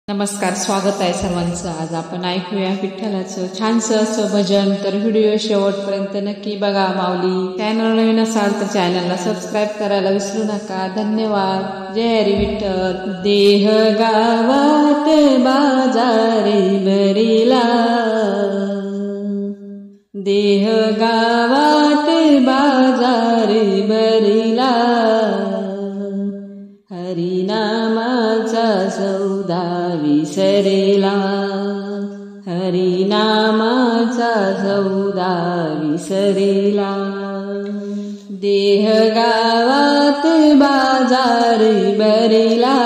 नमस्कार, स्वागत आहे सर्वांचं। आज आपण ऐकूया विठ्ठलाचं छानसं असं भजन। तर व्हिडिओ शेवटपर्यंत नक्की बघा। माऊली चॅनल नवीन असाल तर चॅनलला सबस्क्राईब करायला विसरू नका। धन्यवाद। जय हरी विठ्ठल। देह गावात बाजारी भरिला, देह गावात बाजारी भरिला, हरिनामाचा सौदा विसरेला, हरिनामाचा सौदा विसरेला। देह गावात बाजारी भरिला,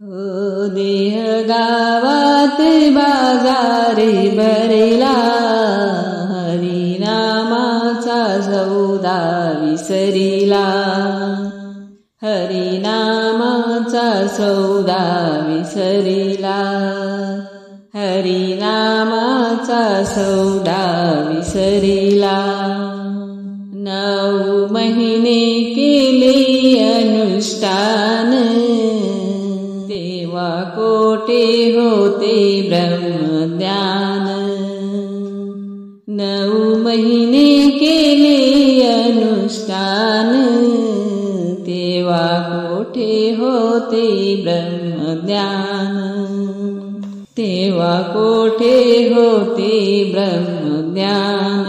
हो देह गावात बाजारी भरिला, हरिनामाचा सौदा विसरिला, हरिनामाचा सौदा विसरिला, हरिनामाचा सौदा विसरिला। 9 महिने केले अनुष्ठान, तेव्हा कोठे होते ब्रह्मज्ञान। 9 महिने केले अनुष्ठान, तेव्हा कोठे होते ब्रह्मज्ञान, तेव्हा कोठे होते ब्रह्मज्ञान।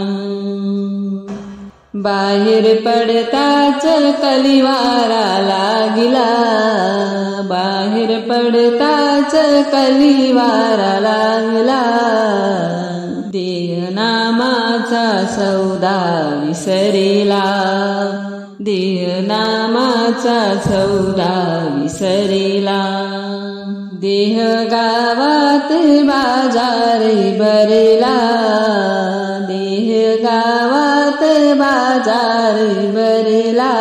बाहेर पडताच कलिवारा लागिला, बाहेर पडताच कलिवारा लागला, देहनामाचा सौदा विसरिला, देहनामाचा सौदा विसरिला। देह गावात बाजारी भरिला, देह गावात बाजारी भरिला,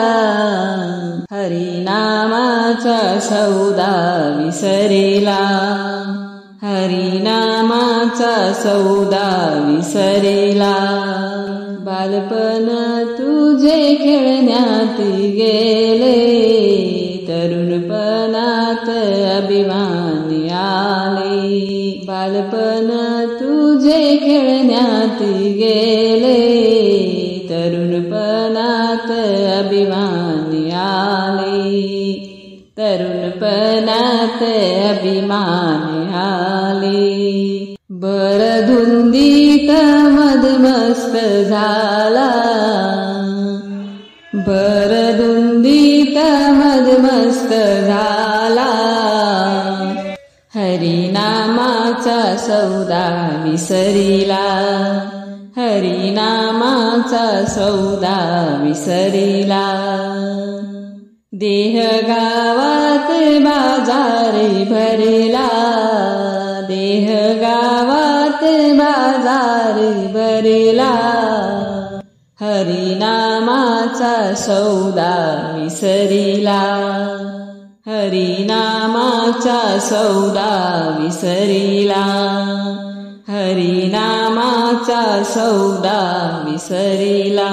हरिनामाचा सौदा विसरिला, हरिनामाचा सौदा विसरिला। बालपण तुझे खेळण्यात गेले, तरुणपणात अभिमानी आले, बालपण तुझे खेळण्यात गेले, तरुणपणात अभिमानी आले, तरुणपणात अभिमानी आले। भरधुंदीत मदमस्त झाला, भरधुंदीत मदमस्त झाला, हरिनामाचा सौदा विसरिला, हरिनामाचा सौदा विसरिला। देह गावात बाजारी भरिला, देह गावात बाजारी भरिला, हरिनामाचा सौदा विसरिला, हरिनामाचा सौदा विसरिला, हरिनामाचा सौदा विसरिला।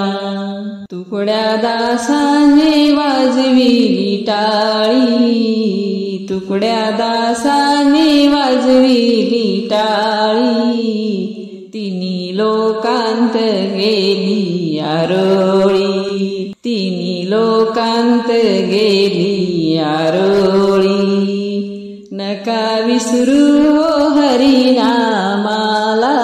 तुकड्या दासाने वाजविली टाळी, तुकड्या दासाने वाजविली टाळी, तिन्ही लोकांत गेली आरोळी, तिन्ही लोकांत गेली आरोळी। नका विसरू हो हरिनामाला,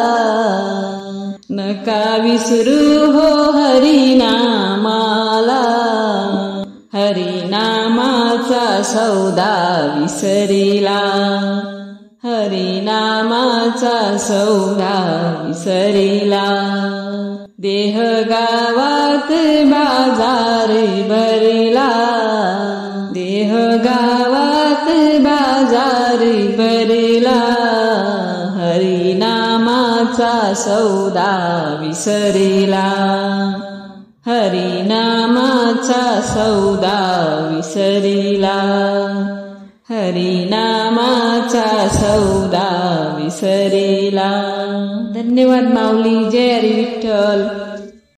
नका विसरू हो हरिनामाला, हरिनामाचा सौदा विसरिला, हरिनामाचा सौदा विसरिला। देह गावात बाजारी भरिला, देह गावात बाजारी भरिला, हरिनामाचा सौदा विसरिला, हरिनामाचा सौदा विसरिला, हरिनामाचा सौदा विसरिला। धन्यवाद माऊली। जय हरी विठ्ठल।